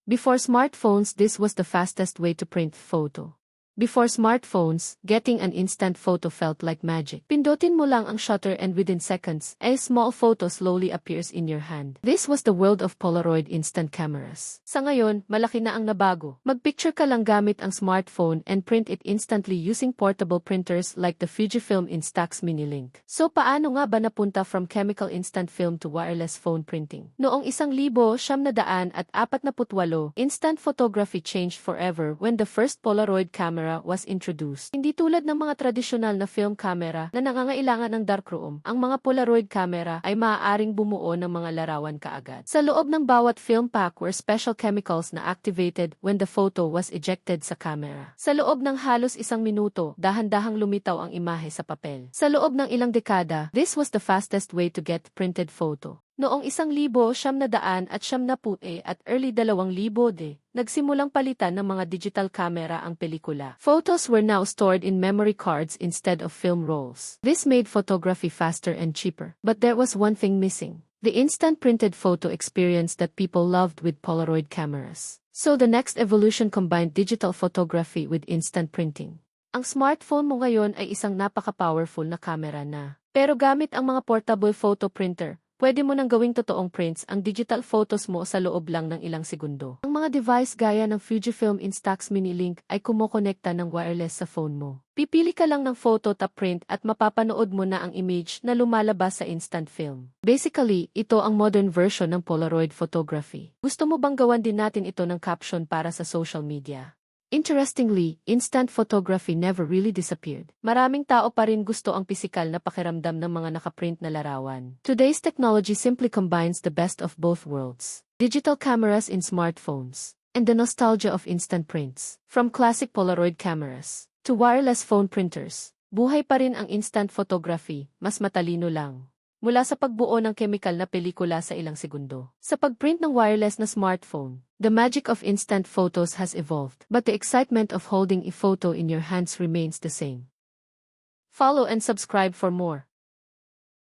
Before smartphones, this was the fastest way to print photo. Before smartphones, getting an instant photo felt like magic. Pindutin mo lang ang shutter and within seconds, a small photo slowly appears in your hand. This was the world of Polaroid instant cameras. Sa ngayon, malaki na ang nabago. Magpicture ka lang gamit ang smartphone and print it instantly using portable printers like the Fujifilm Instax Mini-Link. So paano nga ba napunta from chemical instant film to wireless phone printing? Noong 1948, instant photography changed forever when the first Polaroid camera was introduced. Hindi tulad ng mga tradisyonal na film camera na nangangailangan ng darkroom, ang mga Polaroid camera ay maaaring bumuo ng mga larawan kaagad. Sa loob ng bawat film pack were special chemicals na activated when the photo was ejected sa camera. Sa loob ng halos 1 minuto, dahan-dahang lumitaw ang imahe sa papel. Sa loob ng ilang dekada, this was the fastest way to get printed photo. Noong 1970 at early 2000 nagsimulang palitan ng mga digital camera ang pelikula. Photos were now stored in memory cards instead of film rolls. This made photography faster and cheaper. But there was one thing missing: the instant printed photo experience that people loved with Polaroid cameras. So the next evolution combined digital photography with instant printing. Ang smartphone mo ngayon ay isang napaka-powerful na camera na. Pero gamit ang mga portable photo printer, pwede mo nang gawing totoong prints ang digital photos mo sa loob lang ng ilang segundo. Ang mga device gaya ng Fujifilm Instax Mini-Link ay kumokonekta ng wireless sa phone mo. Pipili ka lang ng photo tap print at mapapanood mo na ang image na lumalabas sa instant film. Basically, ito ang modern version ng Polaroid photography. Gusto mo bang gawan din natin ito ng caption para sa social media? Interestingly, instant photography never really disappeared. Maraming tao pa rin gusto ang pisikal na pakiramdam ng mga nakaprint na larawan. Today's technology simply combines the best of both worlds. Digital cameras in smartphones, and the nostalgia of instant prints. From classic Polaroid cameras to wireless phone printers, buhay pa rin ang instant photography, mas matalino lang. Mula sa pagbuo ng chemical na pelikula sa ilang segundo, sa pagprint ng wireless na smartphone, the magic of instant photos has evolved, but the excitement of holding a photo in your hands remains the same. Follow and subscribe for more.